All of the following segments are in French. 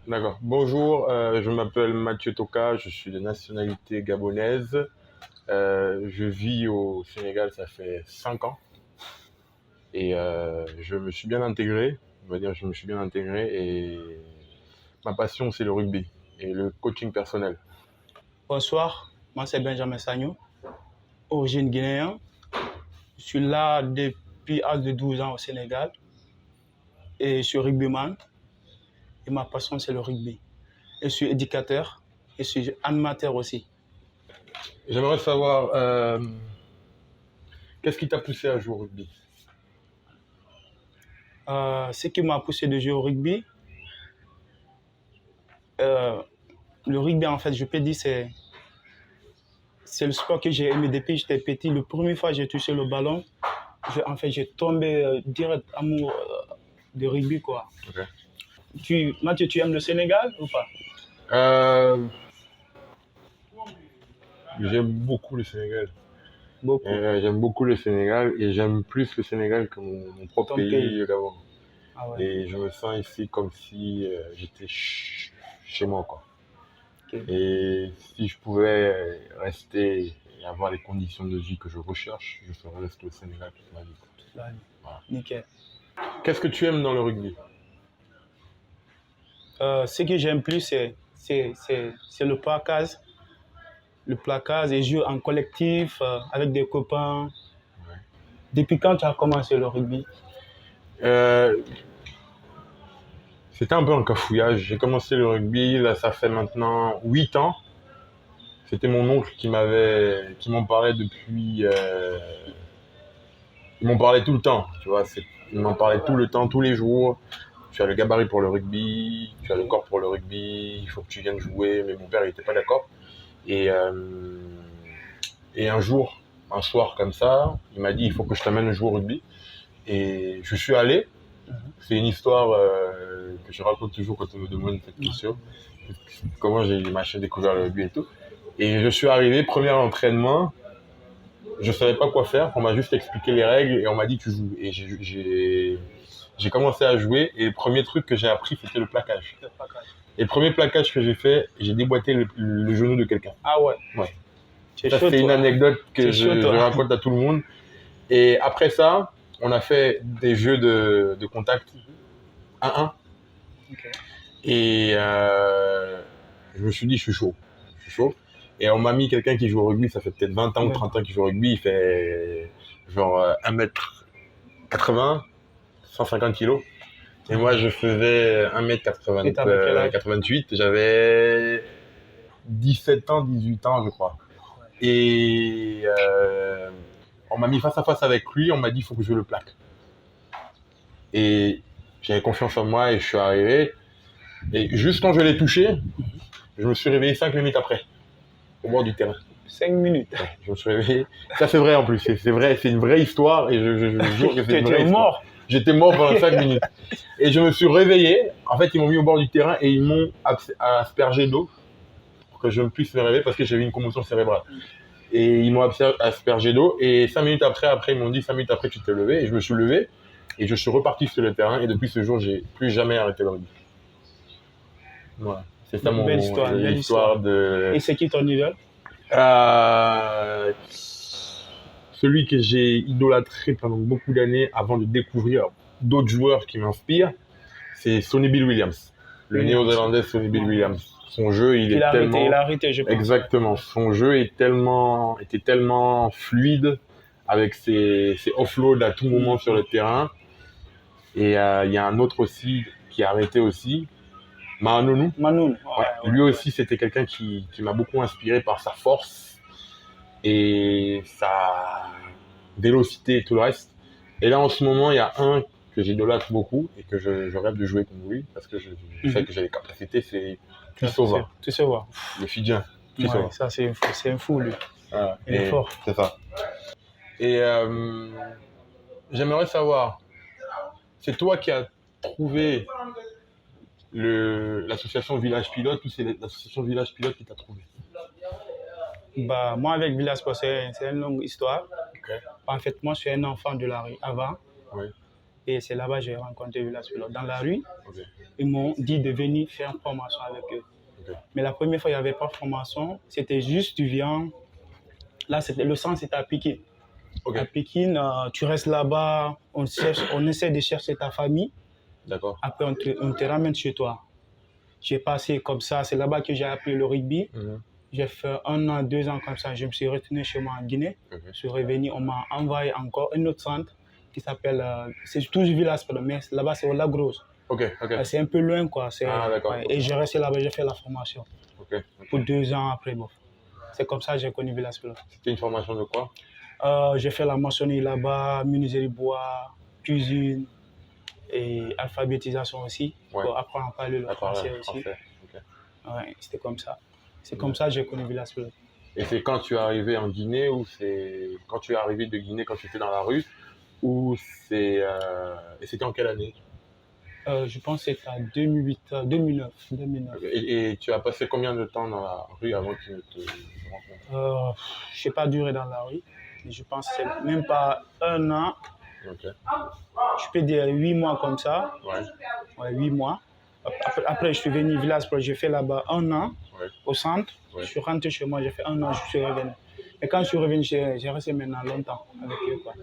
D'accord. Bonjour, je m'appelle Mathieu Toka, je suis de nationalité gabonaise. Je vis au Sénégal, ça fait 5 ans et je me suis bien intégré. On va dire, je me suis bien intégré et ma passion, c'est le rugby et le coaching personnel. Bonsoir, moi c'est Benjamin Sagnou, origine guinéen. Je suis là depuis l'âge de 12 ans au Sénégal et je suis rugbyman et ma passion c'est le rugby. Je suis éducateur et je suis animateur aussi. J'aimerais savoir, qu'est-ce qui t'a poussé à jouer au rugby? Ce qui m'a poussé de jouer au rugby, euh, le rugby en fait je peux dire c'est le sport que j'ai aimé depuis que j'étais petit. La première fois que j'ai touché le ballon, j'ai tombé direct amour de rugby quoi. Ok. Mathieu, tu aimes le Sénégal ou pas? Euh, J'aime beaucoup le Sénégal. Beaucoup. J'aime beaucoup le Sénégal et j'aime plus le Sénégal que mon propre Ton pays, pays. le Gabon. Ah ouais. Et je me sens ici comme si j'étais chez moi, quoi. Ok. Et si je pouvais rester et avoir les conditions de vie que je recherche, je ferais rester au Sénégal toute ma vie, quoi. Là, Voilà. nickel. Qu'est-ce que tu aimes dans le rugby? Ce que j'aime plus, c'est le placage. Le placage et jouer en collectif avec des copains. Ouais. Depuis quand tu as commencé le rugby? Euh, C'était un peu un cafouillage. J'ai commencé le rugby, là ça fait maintenant 8 ans. C'était mon oncle qui m'en parlait depuis. Il m'en parlait tout le temps, tu vois. Il m'en parlait tout le temps, tous les jours. Tu as le gabarit pour le rugby, tu as le corps pour le rugby, il faut que tu viennes jouer. Mais mon père, il n'était pas d'accord. Et, euh, et un soir comme ça, il m'a dit, il faut que je t'amène jouer au rugby. Et je suis allé. C'est une histoire que je raconte toujours quand on me demande cette question. Comment j'ai découvert le rugby et tout. Et je suis arrivé, premier entraînement, je savais pas quoi faire. On m'a juste expliqué les règles et on m'a dit tu joues. Et j'ai commencé à jouer et le premier truc que j'ai appris, c'était le plaquage. Et le premier plaquage que j'ai fait, j'ai déboîté le genou de quelqu'un. Ah ouais. Ouais. C'est Ça, chaud, c'est une toi. anecdote que C'est chaud, je toi. raconte à tout le monde. Et après ça, on a fait des jeux de contact 1-1. Ok. Et je me suis dit, je suis chaud. Je suis chaud. Et on m'a mis quelqu'un qui joue au rugby, ça fait peut-être 20 ans ou 30 ans qu'il joue au rugby. Il fait genre 1m80, 150 kilos. Et moi, je faisais Et t'avais quel âge? 1m88. J'avais 17 ans, 18 ans, je crois. Et on m'a mis face à face avec lui. On m'a dit, il faut que je le plaque. Et j'avais confiance en moi et je suis arrivé. Et juste quand je l'ai touché, je me suis réveillé 5 minutes après, au bord du terrain. 5 minutes. Ouais, je me suis réveillé. Ça, c'est vrai en plus. C'est vrai, c'est une vraie histoire et je jure que Tu c'est une vraie étais histoire. mort. J'étais mort pendant 5 minutes. Et je me suis réveillé. En fait, ils m'ont mis au bord du terrain et ils m'ont aspergé d'eau pour que je ne puisse me réveiller parce que j'avais une commotion cérébrale. Et ils m'ont aspergé d'eau. Et 5 minutes après, ils m'ont dit 5 minutes après, tu t'es levé. Et je me suis levé et je suis reparti sur le terrain. Et depuis ce jour, j'ai plus jamais arrêté le rugby. Voilà. C'est ça Belle histoire, belle l'histoire de. Et c'est qui ton idole? Celui que j'ai idolâtré pendant beaucoup d'années avant de découvrir d'autres joueurs qui m'inspirent, c'est Sonny Bill Williams, le néo-zélandais Sonny Bill Williams. Son jeu, il a arrêté, je pense. Exactement. Son jeu était tellement fluide avec ses offloads à tout moment sur le terrain. Et il y a un autre aussi qui a arrêté aussi, Manonou. Manoun. Ouais, lui aussi, c'était quelqu'un qui m'a beaucoup inspiré par sa force et sa vélocité et tout le reste. Et là, en ce moment, il y a un que j'idolâtre beaucoup et que je rêve de jouer comme lui parce que je sais que j'ai les capacités, c'est Tuisova, Tu sais voir. le Fidjien. Ouais, ça, c'est un fou, lui. Il est fort. C'est ça. Et j'aimerais savoir, c'est toi qui as trouvé l'association Village Pilote ou c'est l'association Village Pilote qui t'a trouvé? Bah, moi, avec Village Sport, c'est une longue histoire. Okay. En fait, moi, je suis un enfant de la rue avant. Oui. Et c'est là-bas que j'ai rencontré Villas Pelote. Dans la rue, Ok. ils m'ont dit de venir faire une formation avec eux. Ok. Mais la première fois, il n'y avait pas de formation. C'était juste, tu viens. Là, le centre, c'était à Pékin. Ok. À Pékin, tu restes là-bas, on essaie de chercher ta famille. D'accord. Après, on te ramène chez toi. J'ai passé comme ça. C'est là-bas que j'ai appris le rugby. Mhm. J'ai fait 1 an, 2 ans comme ça. Je me suis retourné chez moi en Guinée. Ok. Je suis revenu. On m'a envoyé encore un autre centre qui s'appelle. C'est toujours Villas Pelote, mais là-bas, c'est au Lac Rose. Ok. Ok. C'est un peu loin, quoi. Ah, d'accord. Ouais, et j'ai resté là-bas, j'ai fait la formation. Ok. Pour 2 ans après, bon. C'est comme ça que j'ai connu Villas Pelote. C'était une formation de quoi? J'ai fait la maçonnerie là-bas, menuiserie bois, cuisine et alphabétisation aussi. Ouais. Pour apprendre à parler le français aussi. Français. Ok. Ouais, c'était comme ça. C'est comme ça que j'ai connu Villas Pelote. Et c'est quand tu es arrivé en Guinée ou c'est quand tu es arrivé de Guinée quand tu étais dans la rue ou c'est et c'était en quelle année? Je pense que c'était en 2008, 2009. Et tu as passé combien de temps dans la rue avant qu'ils ne te rencontrent? Je n'ai pas duré dans la rue. Je pense que c'est même pas 1 an. Ok. Je peux dire 8 mois comme ça. Ouais. Ouais, 8 mois. Après, je suis venu à Villas Pelote, j'ai fait là-bas 1 an Ouais. au centre. Ouais. Je suis rentré chez moi, j'ai fait 1 an, je suis revenu. Et quand je suis revenu, j'ai resté maintenant longtemps avec eux, quoi.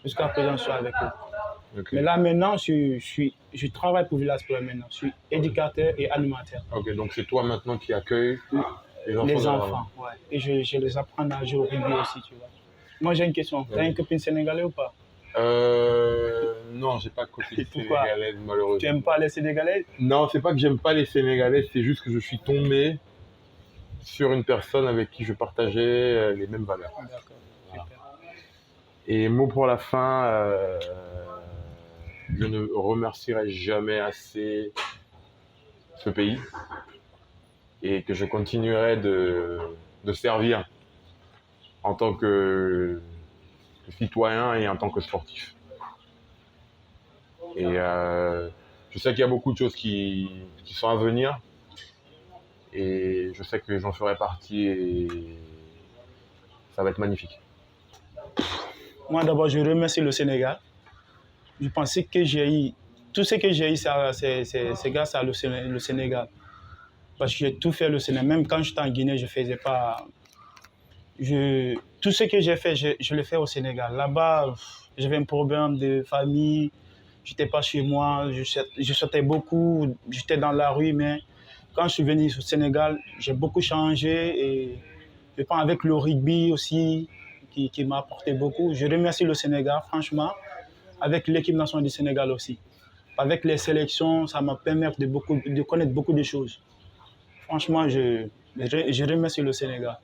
Jusqu'à présent, je suis avec eux. Ok. Mais là, maintenant, je travaille pour Villas Pelote maintenant. Je suis éducateur et animateur. Ok, donc c'est toi maintenant qui accueille les enfants. Les enfants, ouais. Et je les apprends à jouer au rugby aussi, tu vois. Moi, j'ai une question. Tu as une copine sénégalaise ou pas? Non, j'ai pas de copine Pourquoi? sénégalaise malheureusement. Tu n'aimes pas les Sénégalais? Non, c'est pas que j'aime pas les Sénégalais, c'est juste que je suis tombé sur une personne avec qui je partageais les mêmes valeurs. D'accord, super. Et mot pour la fin, je ne remercierai jamais assez ce pays et que je continuerai de servir en tant que citoyen et en tant que sportif. Et je sais qu'il y a beaucoup de choses qui sont à venir et je sais que j'en ferai partie et ça va être magnifique. Moi, d'abord, je remercie le Sénégal. Je pensais que j'ai eu... Tout ce que j'ai eu, c'est grâce à le Sénégal. Parce que j'ai tout fait le Sénégal. Même quand j'étais en Guinée, je ne faisais pas... Tout ce que j'ai fait, je le fais au Sénégal. Là-bas, j'avais un problème de famille. Je n'étais pas chez moi. Je sortais beaucoup. J'étais dans la rue. Mais quand je suis venu au Sénégal, j'ai beaucoup changé. Et je pense avec le rugby aussi, qui m'a apporté beaucoup. Je remercie le Sénégal, franchement, avec l'équipe nationale du Sénégal aussi. Avec les sélections, ça m'a permis de connaître beaucoup de choses. Franchement, je remercie le Sénégal.